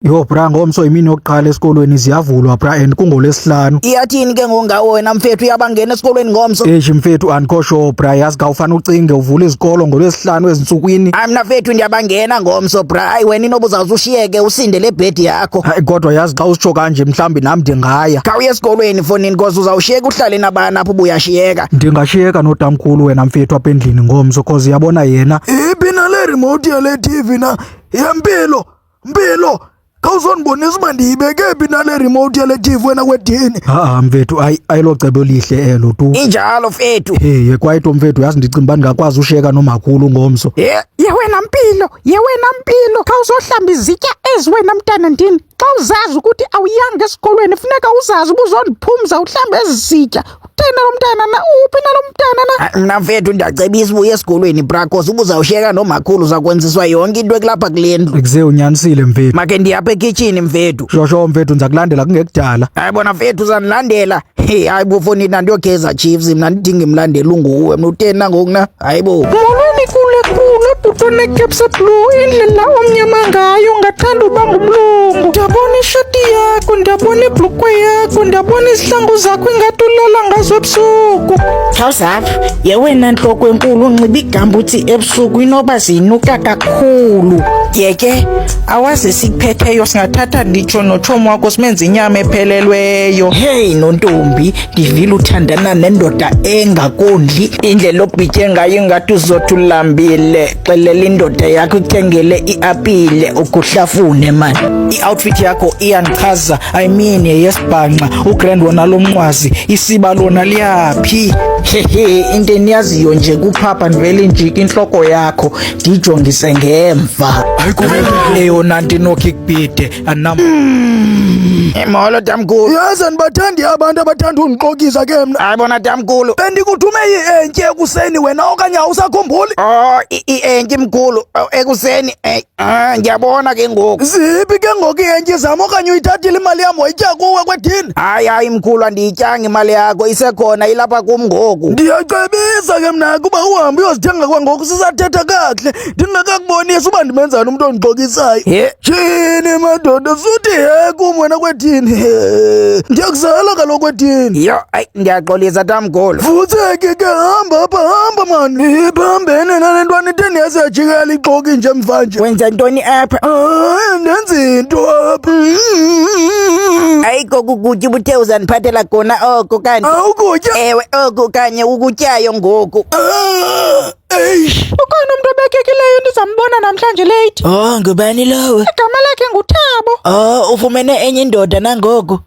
Yo bra, ngomso imini yokuqala esikolweni ziyavulwa bra and kungolesihlanu. Iyathini ke ngongawo wena mfethu uyabangena esikolweni ngomso? Mfethu andikho sure bra, yazi ka ufana ucinge uvula izikolo ngolesihlanu ezinsukwini. Hayi mina mfethu ndiyabangena ngomso bra. Hayi wena inobuzazi ushiyeke usinde le bed yakho. Hayi kodwa yazi xa usitsho kanje mhlambi nami ndingaya. Khawuye esikolweni fonini cause uzawushiyeka uhlale nabani apho ubuyashiyeka. Ndingashiyeka notamkhulu wena mfethu apha endlini ngomso cause yabona yena. Ibina le remote yale TV na yempilo. Khawuzonibonisa uba ndiyibeke phi nale remote yale TV wena kwedini. Mfethu ayilo cebo lihle elo tu. Injalo mfethu. Ye kwaito mfethu, yazi ndicinga uba ndingakwazi ushiyeka nomakhulu ngomso. Ye wena mpilo khawuzohlamba izitya ezi wena mntana ndini. Xa uzazi ukuthi awuyanga esikolweni funeka uzazi ubuzondiphumza uhlambe ezi zitya. Uthena lo mntana na uphi nalo mntana na? Mina mfethu ndiyacebisa ubuye esikolweni bra cause ubuzawushiyeka nomakhulu uzakwenziswa yonke into ekulapha kule ndlu. Kuze unyanisile mfethu. Make ndiyapha ekitchini mfethu. Shosho mfethu ndizakulandela kungekudala. Hayi bona mfethu uzandilandela. Hayi bo fonini ndiyogeza chiefs mina ndidinga imlandela unguwe mina utena ngokuna. Hayibo. Molweni kule butone caps blue indlela omnyama ngayo ngathanda uba ngumlungu. Ndabona ishoti yakho, ndabona ibhlukwe yakho, ndabona izihlangu zakho ingathi ulala ngazo ebusuku. Khawuzapha ye wena nhloko enkulu unxiba igambuthi ebusuku inoba zinuka kakhulu. Yeke awazi sikuphetheyo singathatha nditsho notshomo wakho simenze inyama ephelelweyo. Hey nontombi ndivile uthandana nendoda engakondli indlela obhitye ngayo ingathi uzothi ulambile. Xelela indoda yakho ikuthengele iapile ukuhlafune mani. I-outfit yakho iyandichaza, I mean yesibhanqa ugrand wona lomnqwazi isiba lona liyaphi. Into eniyaziyo nje kuphapha ndivele njika inhloko yakho ndijongise ngemva. Eyona nto inokikubhide anam. Molo tamkhulu. Yazi andibathandi abantu abathanda undiqokisa ke mna. Hayi bona tamkhulu. Bendikuthume ientye ekuseni wena okanye awusakhumbuli? Ientye mkhulu ekuseni. Ngiyabona ke ngoku. Ziphi ke ngoku ientye zam okanye uyithathile imali yam wayitya kuwe kwedini? Hayi mkhulu andiyityanga imali yakho isekhona ilapha kum ngoku. Ndiyacebisa ke mna kuba uhambe uyozithenga kwangoku sisathetha kakuhle ndingakakubonisi uba ndimenzani umuntu ondiqokisayo. Tyhini madoda suthi kum wena kwedini. Ndiyakuzala kaloku kwedini. Yo ndiyaxolisa tamkhulu. Vutseke ke hamba mani. Phambene nale ntwana itheni yasiyajikela ixoki nje mvanje. Wenza ntoni apha? Ndenza into apha. Ayikho kukutya ubuthe uzandiphathela kona oko kanti. Ukutya? Ewe oko kanye ukutyayo ngoku. Ukhona umuntu obekekileyo ndizambona namhlanje late. Ngubani lowo? Igama lakhe nguThabo. Ufumene enye indoda nangoku.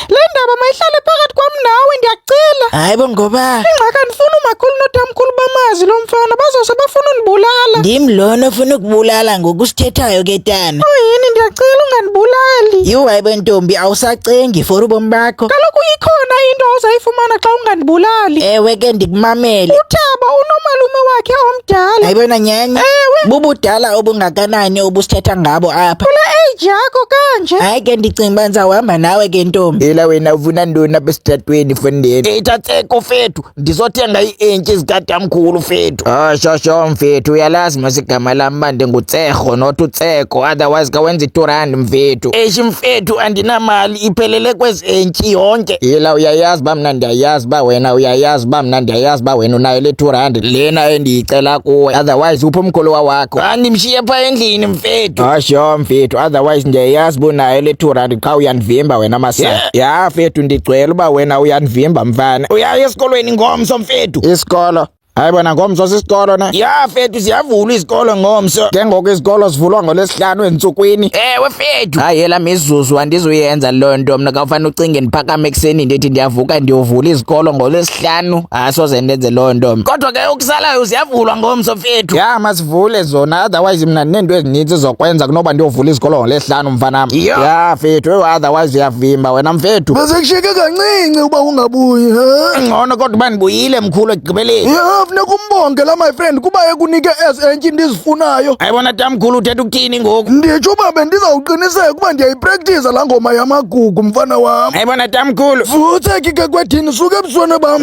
Le ndaba mayihlale phakathi kwam nawe ndiyacela. Hayi bo ngoba. Ingxaki andifuna umakhulu notamkhulu bamazi lo mfana bazose bafuna undibulala. Ndim lona ofuna ukubulala ngoku sithethayo ke tana. Uyini ndiyacela ungandibulali. Hayi bentombi awusacengi for ubomi bakho. Kaloku ikhona into ozayifumana xa ungandibulali. Ewe ke ndikumamele. uThabo unomalume wakhe omdala. Hayi bona nyanya. Ewe. Bubudala obungakanani obusithetha ngabo apha. Kula age yakho kanje. Hayi ke ndicinga uba ndizawuhamba nawe ke ntombi. Ela wena ufuna ntoni apha esitratweni fondeni? Tatseko fethu ndizothenga ientye zikatamkhulu fethu. Shosho mfethu uyalazi masigama lam uba ndingutsekho not utseko otherwise kawenza i-2 mfethu. Mfethu andinamali iphelele kwezi entyi yonke. Ela uyayazi uba mna ndiyayazi uba wena uyayazi uba mna ndiyayazi uba wena unayo le R2 lena endiyicela kuwe otherwise uphi umkhuluwa wakho? Andimshiye phaa endlini mfethu. Sho mfethu otherwise ndiyayazi uba unayo le R2 qha uyandivimba wena masa. Ya mfethu ndicela uba wena uyandivimba mfana. Uyaya esikolweni ngomso mfethu? Isikolo? Hayi bona ngomso sisikolo na? Ya fethu siyavula izikolo ngomso. Ke ngoku izikolo sivulwa ngolesihlanu entsukwini. Ewe fethu. Hayi yela mizuzu andizuyenza loo nto mna kawufana ucinge ndiphakame ekuseni ndithi ndiyavuka ndiyovula izikolo ngolesihlanu. Asoze ndenze loo nto. Kodwa ke okusalayo ziyavulwa ngomso fethu. Ya masivule zona otherwise mna ndinento ezininzi zokwenza kunoba ndiyovula izikolo ngolesihlanu mfanam. Ya fethu otherwise uyavimba wena mfethu. Bese kushiyeke kancinci uba ungabuyi. Ngcono kodwa uba ndibuyile mkhulu ekugqibeleni. Ya funeka umbonge la my friend kuba ekunike ezi ndizifunayo. Ayibona tamkhulu uthetha ukuthini ngoku? Nditsho uba bendizawuqiniseka ukuba ndiyayipraktisa laa ngoma yamagugu mfana wam. Ayibona tamkhulu. Vutseki ke kwethini suke ebusweni bam.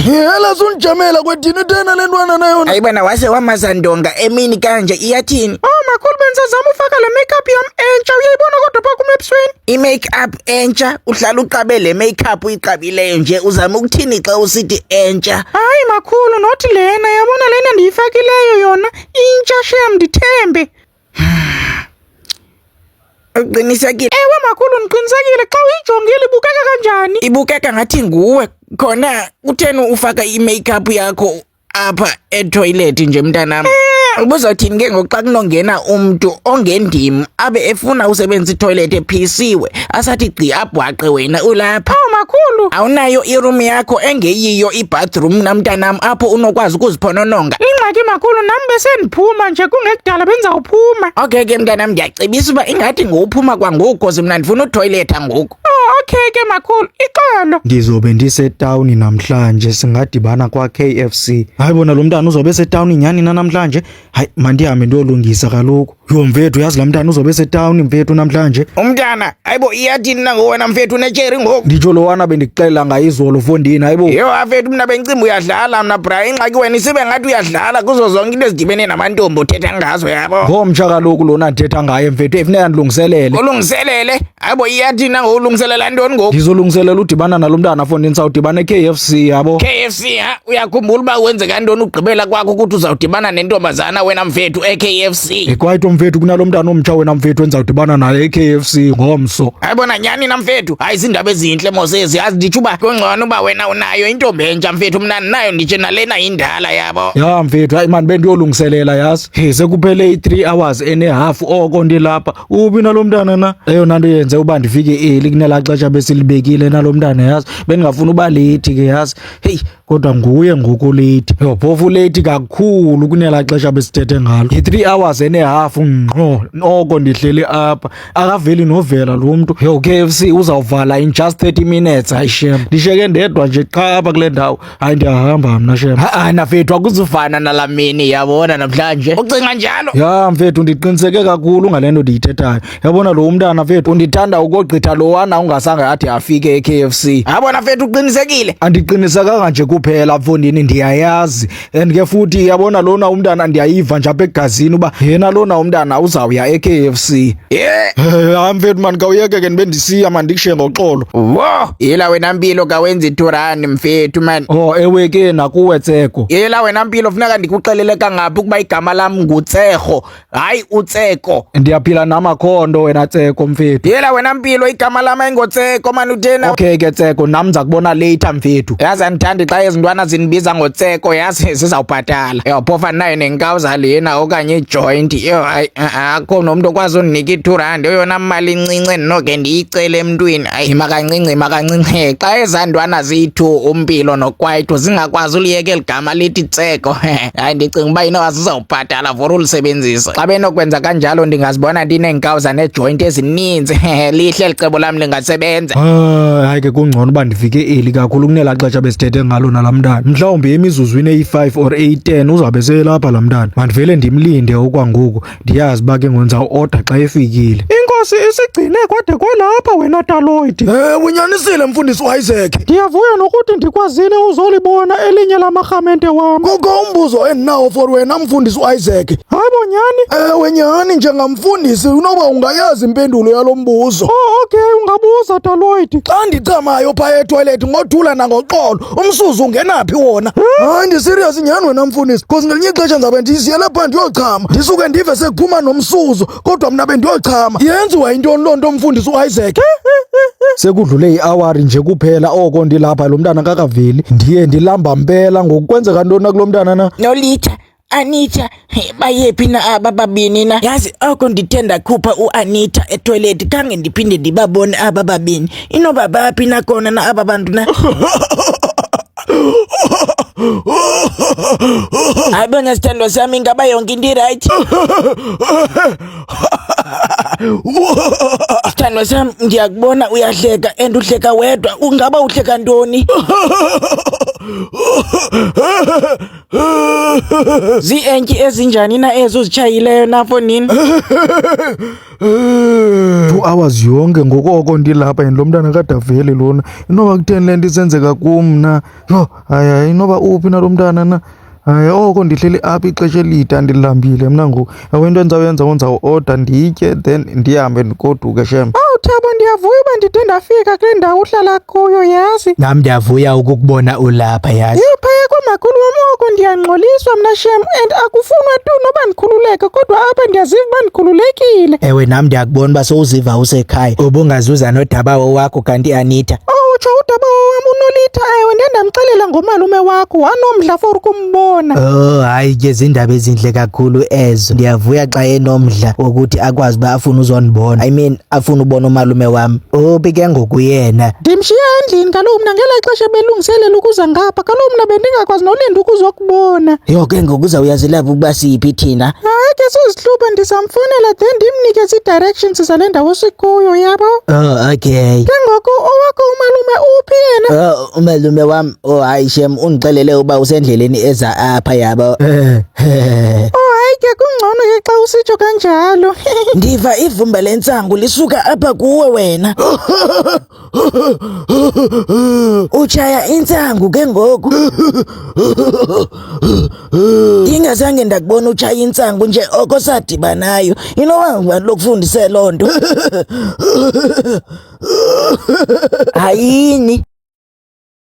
Yela sundijamela kwethini tena le ntwana nayona. Ayibona wase wamazandonga emini kanje iyathini? Makhulu benzazama ufaka le makeup yam entsha uyayibona kodwa pha kum ebusweni. I-makeup entsha uhlala uqabe le makeup uyiqabileyo nje uzama ukuthini xa usithi entsha? Hayi makhulu nothi lena yabona lena ndiyifakileyo yona intsha shem ndithembe. Uqinisekile? Ewe makhulu ndiqinisekile xa uyijongile ibukeka kanjani? Ibukeka ngathi nguwe khona utheni ufaka i-makeup yakho apha etoilet nje mntanam? Ubuzawuthini ke ngoxa kunongena umntu ongendim abe efuna usebenzisa itoilet ephisiwe asathi gqi abhwaqe wena ulapha? Makhulu awunayo iroom yakho engeyiyo i-bathroom namntanam apho unokwazi ukuziphonononga? ingxaki makhulu nam besendiphuma nje kungekudala benzawuphuma. Okay ke mntanam ndiyacebisa uba ingathi ngokuphuma kwangoku cause mna ndifuna utoiletha ngoku. Okay ke makhulu ixolo. Ndizobe ndisetawuni namhlanje singadibana kwa-KFC. Hayi bona lo mntana uzobe esetawuni nyhani na namhlanje? Hayi mandihambe ndiyolungisa kaloku. Yho mfethu yazi la mntana uzobe esetawuni mfethu namhlanje. Umntana hayibo iyathini na ngowena mfethu unetsheri ngoku? Nditsho lo wana bendikuxelela ngayizolo fondini hayibo. Yho afethu mna bengicimba uyadlala mna bra ingxaki wena isibe ngathi uyadlala kuzo zonke into ezidibene namantombi othetha ngazo yabo. Ngomtsha kaloku lona ndithetha ngaye mfethu efuneka ndilungiselele. Ulungiselele? Hayibo iyathini na ngowulungiselela ntoni ngoku? Ndizolungiselela udibana nalo mntana fondini sawudibana e-KFC yabo. KFC ha? Uyakhumbula uba wenzeka ntoni ugqibela kwakho ukuthi uzawudibana nentombazana wena mfethu e-KFC? Kwaito mfethu kunalo mntana omtsha wena mfethu endizawudibana naye e-KFC ngomso. Hayibona nyani na mfethu hayi zindaba ezinhle mosezi yazi nditsho uba kungcono uba wena unayo intombi entsha mfethu mna nayo nditshe nalena indala yabo. Ya mfethu hayi mani bendiyolungiselela yazi. Sekuphele i-3 hours and a half oko ndilapha. Ubi nalo mntana na? Eyona nto yenze uba ndifike early kunelaa xesha besilibekile nalo mntana yazi. Bendingafuna uba late ke yazi. Hey kodwa nguye ngoku late. Yho phofu late kakhulu kunelaa xesha besithethe ngalo. I-3 hours and a half ngqo oko ndihleli apha. Akaveli novela lo mntu. Yho KFC uzawuvala in just 30 minutes hayi shem. Ndishiyeke ndedwa nje qha apha kule ndawo. Hayi ndiyahamba mna shem. Nafethu akuzufana nalamini yabona namhlanje. Ucinga njalo? Ya mfethu ndiqiniseke kakhulu ngale nto ndiyithethayo. Yabona lo mntana mfethu undithanda ukogqitha lo wana ungasange athi afike e-KFC. Yabona mfethu uqinisekile? Andiqinisekanga nje kuphela mfondini ndiyayazi. And ke futhi yabona lona umntana ndiyayiva nje apha egazini uba yena lona umntana uzawuya e-KFC. Hayi mfethu mani kawuyeke ke ndibe ndisiya mani ndikushiye ngoxolo. Wo yela wena mpilo kawenza i-2 mfethu mani. Ewe ke nakuwe Tseko. Yela wena mpilo funeka ndikuxelele kangaphi ukuba igama lam nguTsekho hayi uTseko. Ndiyaphila namakhondo wena Tseko mfethu. Yela wena mpilo igama lam ayingoTseko mani uthena. Okay ke Tseko nam ndiza kubona later mfethu. Yazi andithandi xa ezintwana zinibiza ngoTseko yazi zizawubhatala. Phofa nayo nenkawuza lena okanye ijoint. Hayi akho nomuntu okwazi undinika i-R2 eyona mali incinci endinoke ndiyicele emntwini. Hayi makancinci xa ezantwana ziyi-2 umpilo nokwaito zingakwazi uliyeka eligama lithi Tseko. Hayi ndicinga uba inoba zizawubhatala for ulisebenzisa. Xa benokwenza kanjalo ndingazibona ndineenkawuza nejoint ezininzi. Lihle licebo lam lingasebenza. Hayi ke kungcono uba ndifike early kakhulu kunelaa xesha besithethe ngalo nalaa mntana. Mhlawumbi emizuzwini eyi-5 or eyi-10 uzawube selapha laa mntana. Mandivele ndimlinde okwangoku ndiyazi uba ke ngonza order xa efikile. Inkosi isigcine kwade kwalapha wena Taloid. Unyanisile mfundisi uIsaac. Ndiyavuya nokuthi ndikwazile uzolibona elinye lamarhamente wam. Kukho umbuzo endinawo for wena mfundisi uIsaac. Hayibo nyani? Ewe nyani njengamfundisi unoba ungayazi impendulo yalo mbuzo. Okay ungabuza Taloid. Xa ndichamayo phaa etoilet ngothula nangoxolo umsuzu ungenaphi wona? Hayi ndiserious nyani wena mfundisi because ngelinye ixesha ndizabe ndisiya lapha ndiyochama ndisuke ndive sekuphuma nomsuzo kodwa mna bendiyochama. Yenziwa yintoni loo nto mfundisi uIsaac? Sekudlule i-hour nje kuphela oko ndilapha lo mntana kakaveli. Ndiye ndilamba mpela ngokwenzeka ntoni na kulo mntana na? Nolitha Anita bayephi na aba babini na? Yazi oko ndithe ndakhupha uAnita etoilet kange ndiphinde ndibabone aba babini. Inoba baphi na kona na aba bantu na? Ayibona sithandwa sami, ingaba yonke into right? Sithandwa sami, ngiyakubona uyahleka and uhleka wedwa. Ungaba uhleka ntoni? Zientyi ezinjani na ezo uzitshayileyo napho nini? 2 hours yonke ngokoko ndilapha and lo mntana kade avele lona. Inoba kutheni le nto isenzeka kum na? Yho, hayi inoba uphi na lo mntana na? Hayi oko ndihleli apha ixesha elide andilambile mna ngoku. Yabo into endizawuyenza ndizawuorder nditye then ndihambe ndigoduke shem. Awu Thabo, ndiyavuya uba ndide ndafika kule ndawo uhlala kuyo, yazi. Nam ndiyavuya ukukubona ulapha, yazi. Yho, phaya kwamakhulu wam oko ndiyangxoliswa mna shem, and akufunwa tu noba ndikhululeke, kodwa apha ndiyaziva uba ndikhululekile. Ewe, nam ndiyakubona uba sowuziva usekhaya. Ubungazuza nodabawo wakho kanti Anita. Utsho udabawo wam uNolitha? Ewe, ndiye ndamxelela ngomalume wakho, wanomdla for ukumbona. Oh, hayi ke zindaba ezinhle kakhulu ezo. Ndiyavuya xa enomdla wokuthi akwazi uba afune uzondibona. I mean, afune ubona umalume wam. Uphi ke ngoku yena? Ndimshiya endlini kaloku mna ngela xesha belungiselela ukuza ngapha, kaloku mna bendingakwazi nolinda ukuzokubona. Yho, ke ngoku uzawuyazi lapha ukuba siphi thina? Hayi ke sizihluba, ndizamfonela then ndimnike zi-directions zale ndawo sikuyo, yabo. Oh, okay. Ke ngoku owakho umalume uphi yena? Oh, umalume wam, oh hayi shem, undixelele uba usendleleni eza apha, yabo. Oh hayi ke kungcono ke xa usitsho kanjalo. Ndiva ivumba lentsangu lisuka apha kuwe wena. Utshaya intsangu ke ngoku. Ingazange ndakubona utshaya intsangu nje oko sadibanayo. Inoba lokufundise loo nto. Hayini.